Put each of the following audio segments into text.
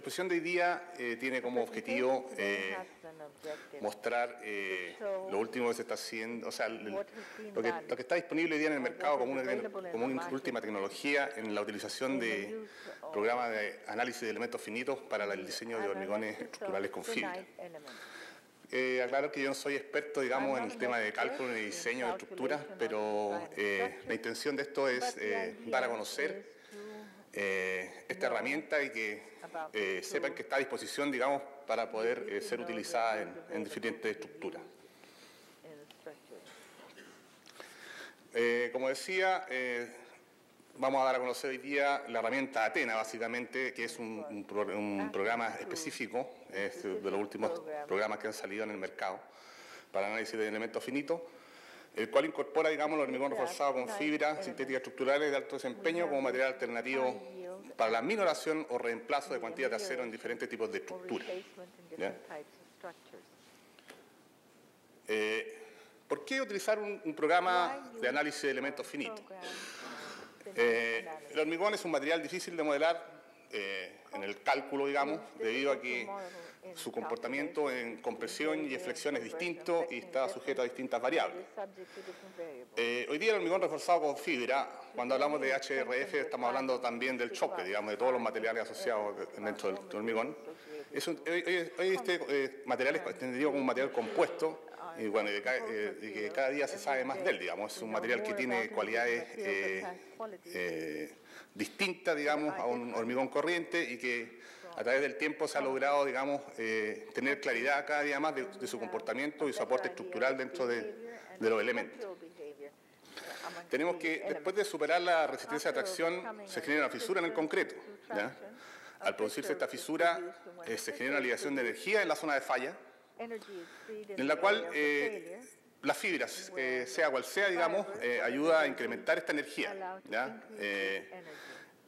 exposición de hoy día tiene como objetivo mostrar lo último que se está haciendo, o sea, lo que está disponible hoy día en el mercado como una última tecnología en la utilización de programas de análisis de elementos finitos para el diseño de hormigones estructurales con fibra. Aclaro que yo no soy experto, digamos, en el tema de cálculo y diseño de estructuras, pero la intención de esto es dar a conocer esta herramienta y que sepan que está a disposición, digamos, para poder ser utilizada en diferentes estructuras. Como decía, vamos a dar a conocer hoy día la herramienta Athena, básicamente, que es un programa específico, es de los últimos programas que han salido en el mercado para análisis de elementos finitos, el cual incorpora, digamos, el hormigón reforzado con fibras sintéticas estructurales de alto desempeño como material alternativo para la minoración o reemplazo de cuantías de acero en diferentes tipos de estructuras. ¿Por qué utilizar un programa de análisis de elementos finitos? El hormigón es un material difícil de modelar en el cálculo, digamos, debido a que su comportamiento en compresión y en flexión es distinto y está sujeto a distintas variables. Hoy día el hormigón reforzado con fibra, cuando hablamos de HRF, estamos hablando también del choque, digamos, de todos los materiales asociados dentro del hormigón. Hoy este material es entendido como un material compuesto y bueno, que cada día se sabe más de él, digamos. Es un material que tiene cualidades distintas, digamos, a un hormigón corriente y que a través del tiempo se ha logrado, digamos, tener claridad cada día más de su comportamiento y su aporte estructural dentro de los elementos. Tenemos que, después de superar la resistencia de tracción, se genera una fisura en el concreto, ¿ya? Al producirse esta fisura, se genera una liberación de energía en la zona de falla, en la cual las fibras, sea cual sea, digamos, ayuda a incrementar esta energía, ¿ya?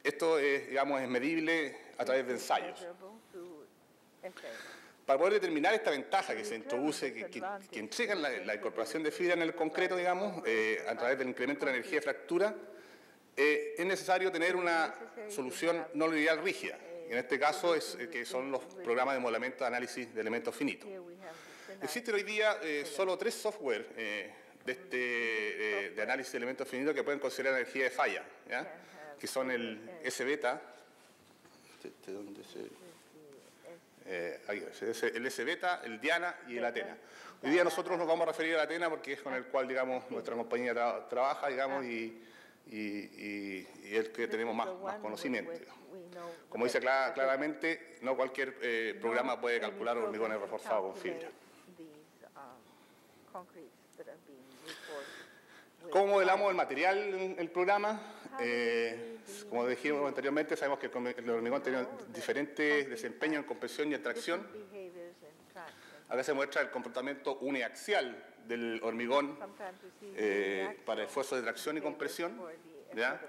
Esto, digamos, es medible a través de ensayos. Para poder determinar esta ventaja que se introduce, que entrega la incorporación de fibra en el concreto, digamos, a través del incremento de la energía de fractura, es necesario tener una solución no lineal rígida. En este caso, que son los programas de modelamiento de análisis de elementos finitos. Existen hoy día solo 3 software de análisis de elementos finitos que pueden considerar energía de falla, ¿ya? Que son el S-beta, el S-beta, el Diana y el Athena. Hoy día nosotros nos vamos a referir al Athena porque es con el cual, digamos, nuestra compañía trabaja, digamos, y el que tenemos más conocimiento. Como dice claramente, no cualquier programa puede calcular hormigones reforzados con fibra. ¿Cómo modelamos el material en el programa? Como dijimos anteriormente, sabemos que el hormigón tiene diferentes desempeños en compresión y en tracción. Acá se muestra el comportamiento uniaxial del hormigón para esfuerzo de tracción y compresión, ¿ya?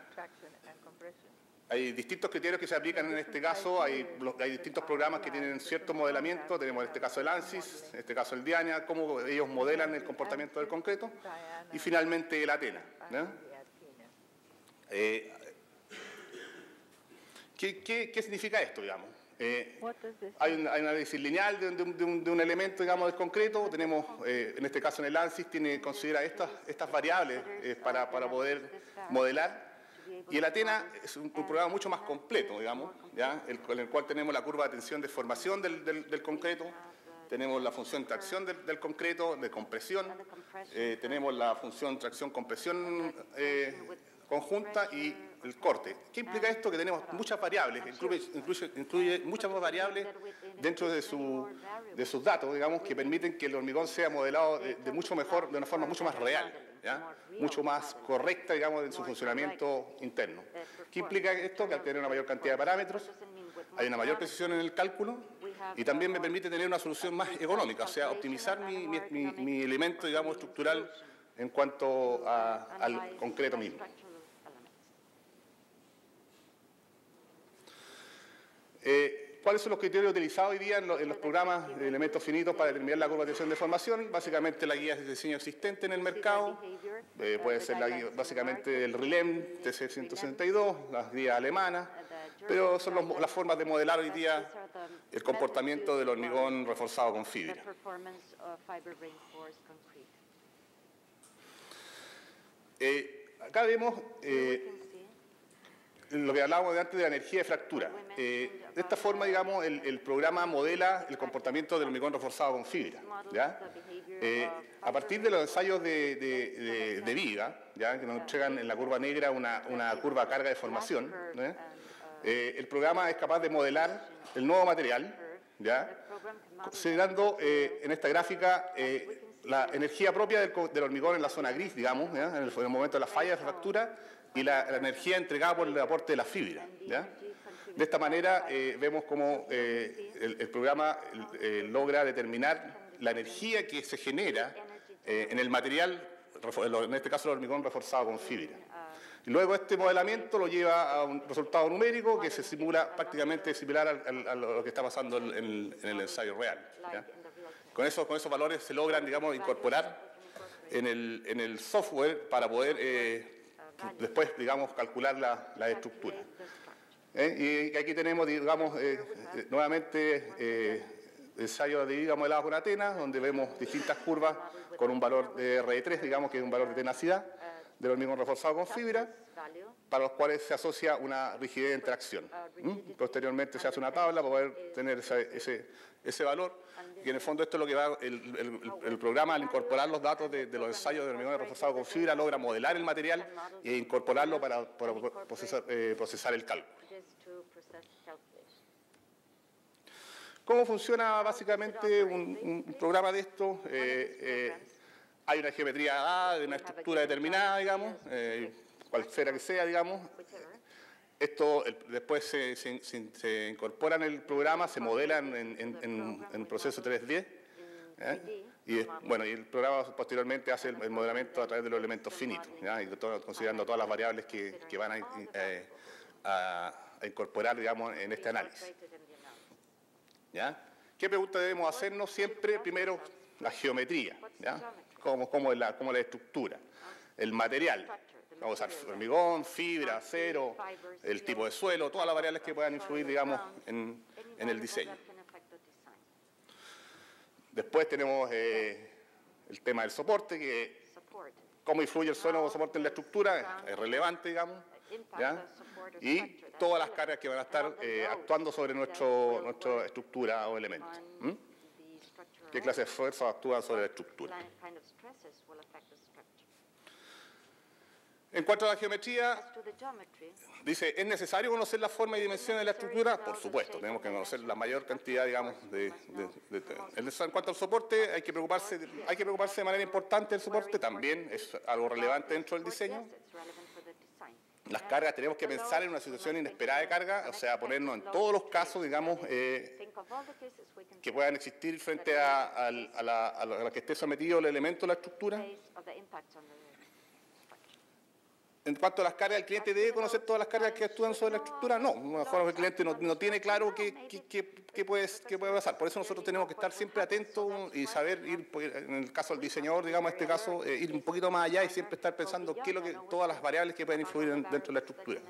Hay distintos criterios que se aplican en este caso, hay distintos programas que tienen cierto modelamiento, tenemos en este caso el ANSYS, en este caso el Diana, cómo ellos modelan el comportamiento del concreto, y finalmente el Athena, ¿ya? ¿Qué significa esto, digamos? Hay un análisis lineal de un elemento, digamos, del concreto. Tenemos, en este caso en el ANSYS, considera estas variables para poder modelar. Y el Athena es un programa mucho más completo, digamos, ¿ya? En el cual tenemos la curva de tensión de formación del concreto, tenemos la función tracción del concreto, de compresión, tenemos la función tracción-compresión conjunta y el corte. ¿Qué implica esto? Que tenemos muchas variables, incluye muchas más variables dentro de sus datos, digamos, que permiten que el hormigón sea modelado de una forma mucho más real, ¿ya? Mucho más correcta, digamos, en su funcionamiento interno. ¿Qué implica esto? Que al tener una mayor cantidad de parámetros, hay una mayor precisión en el cálculo y también me permite tener una solución más económica, o sea, optimizar mi elemento, digamos, estructural en cuanto al concreto mismo. ¿Cuáles son los criterios utilizados hoy día en los programas de elementos finitos para determinar la curva de tensión de deformación? Básicamente la guía de diseño existente en el mercado, puede ser la guía, básicamente el RILEM TC162, las guías alemanas, pero son las formas de modelar hoy día el comportamiento del hormigón reforzado con fibra. Acá vemos lo que hablábamos antes de la energía de fractura. De esta forma, digamos, el programa modela el comportamiento del hormigón reforzado con fibra, ¿ya? A partir de los ensayos de viga, ¿ya? Que nos entregan en la curva negra una curva carga de formación, ¿ya? El programa es capaz de modelar el nuevo material, ¿ya? Considerando en esta gráfica la energía propia del hormigón en la zona gris, digamos, ¿ya? En el momento de la falla de fractura, y la energía entregada por el aporte de la fibra, ¿ya? De esta manera vemos cómo el programa logra determinar la energía que se genera en el material, en este caso el hormigón reforzado con fibra. Y luego este modelamiento lo lleva a un resultado numérico que se simula prácticamente similar a lo que está pasando en el ensayo real, ¿ya? Con esos valores se logran, digamos, incorporar en el software para poder después, digamos, calcular la estructura. Y aquí tenemos, digamos, nuevamente ensayos de viga modelados con Atenas, donde vemos distintas curvas con un valor de R3, digamos, que es un valor de tenacidad del hormigón reforzado con fibra, para los cuales se asocia una rigidez de interacción. Posteriormente se hace una tabla para poder tener ese valor, y en el fondo esto es lo que va el programa, al incorporar los datos de los ensayos de hormigón reforzado con fibra, logra modelar el material e incorporarlo para procesar el cálculo. ¿Cómo funciona básicamente un programa de esto? Hay una geometría dada de una estructura determinada, digamos, cualquiera que sea, digamos. Esto después se incorpora en el programa, se modela en un proceso 3D, y el programa posteriormente hace el modelamiento a través de los elementos finitos, ¿ya? Y considerando todas las variables que van a incorporar, digamos, en este análisis, ¿ya? ¿Qué pregunta debemos hacernos? Siempre, primero, la geometría, ¿ya? ¿Cómo es la estructura? El material. Vamos a usar hormigón, fibra, acero, el tipo de suelo, todas las variables que puedan influir, digamos, en el diseño. Después tenemos el tema del soporte, que cómo influye el suelo o soporte en la estructura, es relevante, digamos, ¿ya? Y todas las cargas que van a estar actuando sobre nuestra estructura o elemento. ¿Qué clase de fuerzas actúan sobre la estructura? En cuanto a la geometría, dice, ¿es necesario conocer la forma y dimensión de la estructura? Por supuesto, tenemos que conocer la mayor cantidad, digamos, en cuanto al soporte, hay que preocuparse de manera importante del soporte, también es algo relevante dentro del diseño. Las cargas, tenemos que pensar en una situación inesperada de carga, o sea, ponernos en todos los casos, digamos, que puedan existir frente a la que esté sometido el elemento o la estructura. En cuanto a las cargas, ¿el cliente debe conocer todas las cargas que actúan sobre la estructura? No, a lo mejor el cliente no tiene claro qué puede pasar. Por eso nosotros tenemos que estar siempre atentos y saber ir, en el caso del diseñador, digamos, en este caso, ir un poquito más allá y siempre estar pensando qué es todas las variables que pueden influir dentro de la estructura.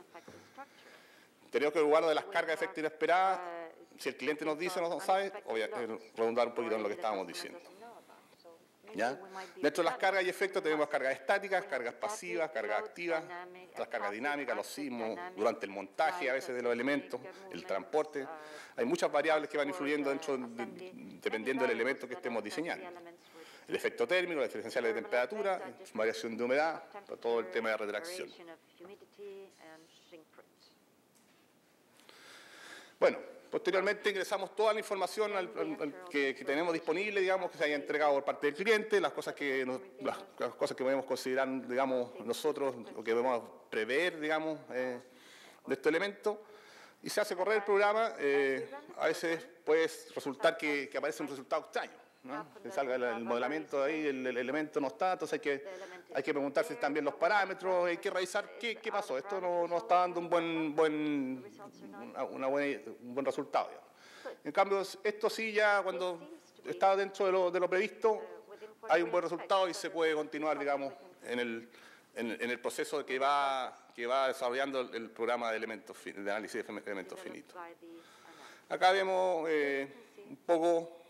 Tenemos que evaluar de las cargas de efecto inesperadas. Si el cliente nos dice o no sabe, redundar un poquito en lo que estábamos diciendo. ¿Ya? Dentro de las cargas y efectos tenemos cargas estáticas, cargas pasivas, cargas activas, las cargas dinámicas, los sismos, durante el montaje a veces de los elementos, el transporte. Hay muchas variables que van influyendo dependiendo del elemento que estemos diseñando. El efecto térmico, las diferenciales de temperatura, variación de humedad, todo el tema de retracción. Bueno. Posteriormente ingresamos toda la información que tenemos disponible, digamos, que se haya entregado por parte del cliente, las cosas que podemos considerar, digamos, nosotros, o que podemos prever, digamos, de este elemento, y se hace correr el programa. A veces puede resultar que aparece un resultado extraño, ¿no? Que salga el modelamiento de ahí, el elemento no está, entonces hay que preguntarse también los parámetros, hay que revisar qué pasó. Esto no está dando un buen resultado, digamos. En cambio, esto sí ya cuando está dentro de lo previsto, hay un buen resultado y se puede continuar, digamos, en el proceso que va desarrollando el programa de análisis de elementos finitos. Acá vemos un poco,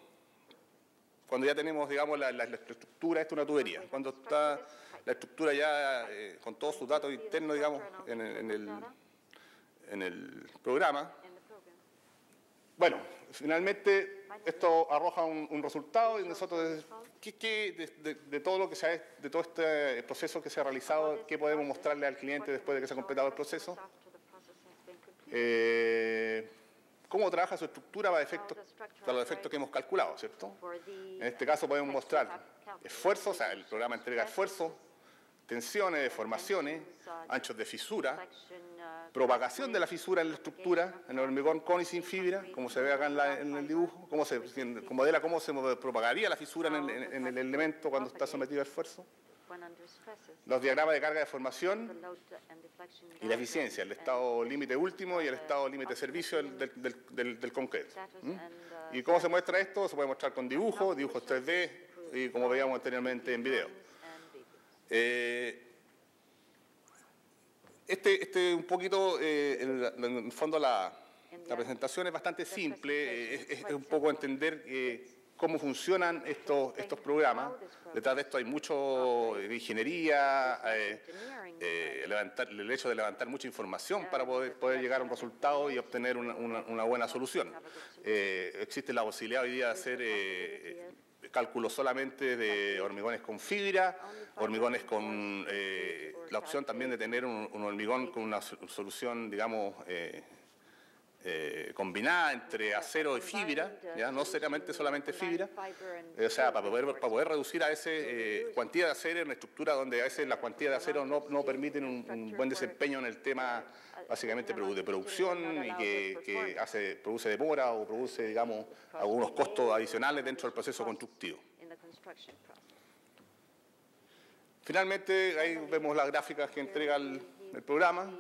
cuando ya tenemos, digamos, la estructura, esto es una tubería. Cuando está la estructura ya con todos sus datos internos, digamos, en el programa. Bueno, finalmente esto arroja un resultado y nosotros, de todo lo que de todo este proceso que se ha realizado, ¿qué podemos mostrarle al cliente después de que se ha completado el proceso? Cómo trabaja su estructura para los efectos que hemos calculado, ¿cierto? En este caso podemos mostrar esfuerzo, o sea, el programa entrega esfuerzo, tensiones, deformaciones, anchos de fisura, propagación de la fisura en la estructura, en el hormigón con y sin fibra, como se ve acá en el dibujo, modela cómo se propagaría la fisura en el elemento cuando está sometido a esfuerzo. Los diagramas de carga de formación y la eficiencia, el estado límite último y el estado límite de servicio del concreto. ¿Y cómo se muestra esto? Se puede mostrar con dibujos 3D y como veíamos anteriormente en video. Un poquito, en el fondo la presentación es bastante simple, es un poco entender cómo funcionan estos programas. Detrás de esto hay mucho de ingeniería, el hecho de levantar mucha información para poder llegar a un resultado y obtener una buena solución. Existe la posibilidad hoy día de hacer cálculos solamente de hormigones con fibra, hormigones con la opción también de tener un hormigón con una solución, digamos, combinada entre acero y fibra, ¿ya? No solamente fibra, o sea, para poder reducir a veces cuantía de acero en una estructura donde a veces la cuantía de acero no permiten un buen desempeño en el tema básicamente de producción y que produce demora o produce, digamos, algunos costos adicionales dentro del proceso constructivo. Finalmente, ahí vemos las gráficas que entrega el programa,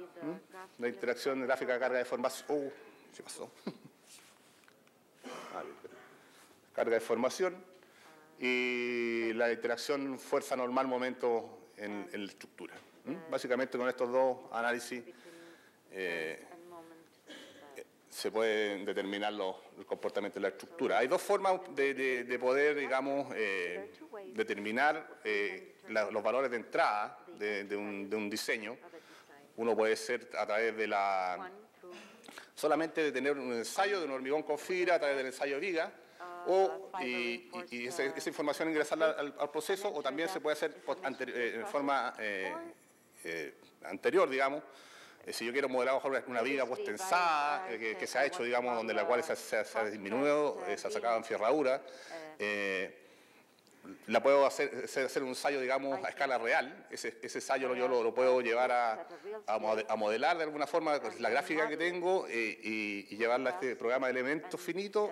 la interacción gráfica de carga de formación. ¿Qué pasó? Carga de formación y la interacción fuerza normal momento en la estructura. Básicamente con estos dos análisis se puede determinar el comportamiento de la estructura. Hay dos formas de poder, digamos, determinar los valores de entrada de un diseño. Uno puede ser a través de solamente de tener un ensayo de un hormigón con fibra a través del ensayo de viga, y esa información ingresarla al proceso, o también se puede hacer en forma anterior, digamos. Si yo quiero modelar una viga pues tensada, que se ha hecho, digamos, donde la cual se ha disminuido, se ha sacado en ferradura, la puedo hacer un ensayo, digamos, a escala real. Ese ensayo yo lo puedo llevar a modelar de alguna forma la gráfica que tengo y llevarla a este programa de elementos finitos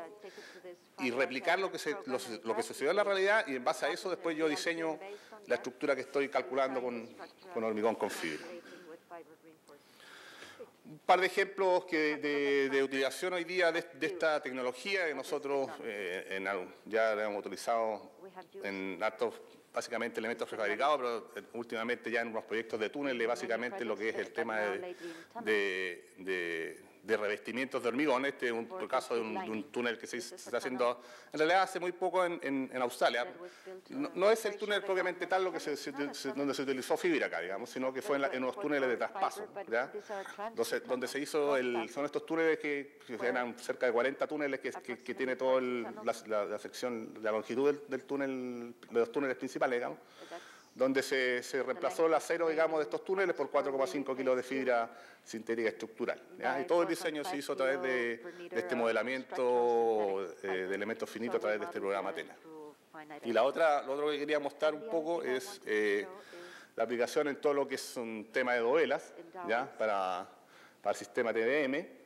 y replicar lo que sucedió en la realidad, y en base a eso después yo diseño la estructura que estoy calculando con hormigón con fibra. Un par de ejemplos de utilización hoy día de esta tecnología que nosotros ya la hemos utilizado en hartos, básicamente, elementos prefabricados, pero últimamente ya en unos proyectos de túneles, básicamente lo que es el tema de revestimientos de hormigón. Este es un caso de un túnel que se está haciendo, en realidad hace muy poco en Australia. No es el túnel propiamente tal donde se utilizó fibra acá, digamos, sino que fue en unos túneles de traspaso, ¿ya? Donde se hizo son estos túneles que eran cerca de 40 túneles que tiene toda la sección, la longitud del túnel, de los túneles principales, digamos, donde se reemplazó el acero, digamos, de estos túneles por 4,5 kilos de fibra sintética estructural, ¿ya? Y todo el diseño se hizo a través de este modelamiento de elementos finitos a través de este programa Athena. Y lo otro que quería mostrar un poco es la aplicación en todo lo que es un tema de dovelas, ¿ya? Para el sistema TDM.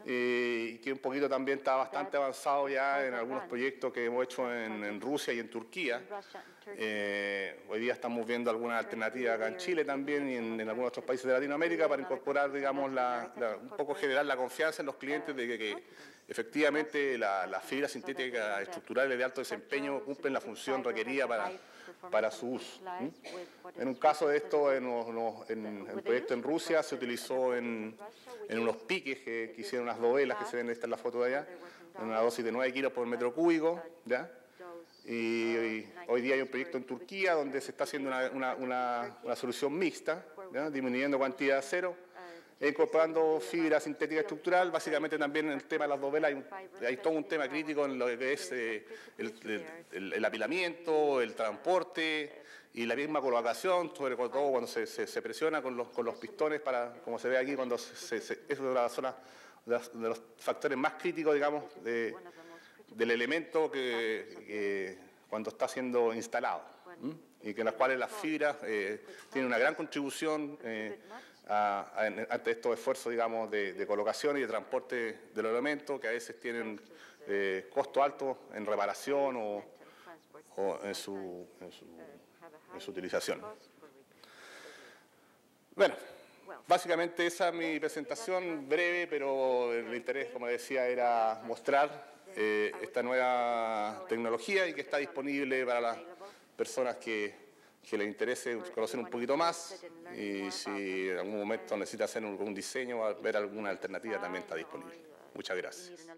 y que un poquito también está bastante avanzado ya en algunos proyectos que hemos hecho en Rusia y en Turquía. Hoy día estamos viendo algunas alternativas acá en Chile también y en algunos otros países de Latinoamérica para incorporar, digamos, un poco generar la confianza en los clientes de que efectivamente las fibras sintéticas estructurales de alto desempeño cumplen la función requerida para su uso. En un caso de esto, en el proyecto en Rusia se utilizó en unos piques que hicieron unas dovelas que se ven, esta en la foto de allá, en una dosis de 9 kilos por metro cúbico, ¿ya? Y hoy día hay un proyecto en Turquía donde se está haciendo una solución mixta, ¿ya? Disminuyendo cantidad de acero e incorporando fibra sintética estructural. Básicamente también en el tema de las dovelas hay todo un tema crítico en lo que es el apilamiento, el transporte y la misma colocación, sobre todo cuando se presiona con los pistones, como se ve aquí, cuando eso es la zona de los factores más críticos, digamos, del elemento que cuando está siendo instalado, y que en las cuales las fibras tienen una gran contribución ante estos esfuerzos, digamos, de colocación y de transporte de los elementos, que a veces tienen costo alto en reparación o en su utilización. Bueno, básicamente esa es mi presentación breve, pero el interés, como decía, era mostrar esta nueva tecnología y que está disponible para las personas que les interese conocer un poquito más, y si en algún momento necesita hacer algún diseño o ver alguna alternativa, también está disponible. Muchas gracias.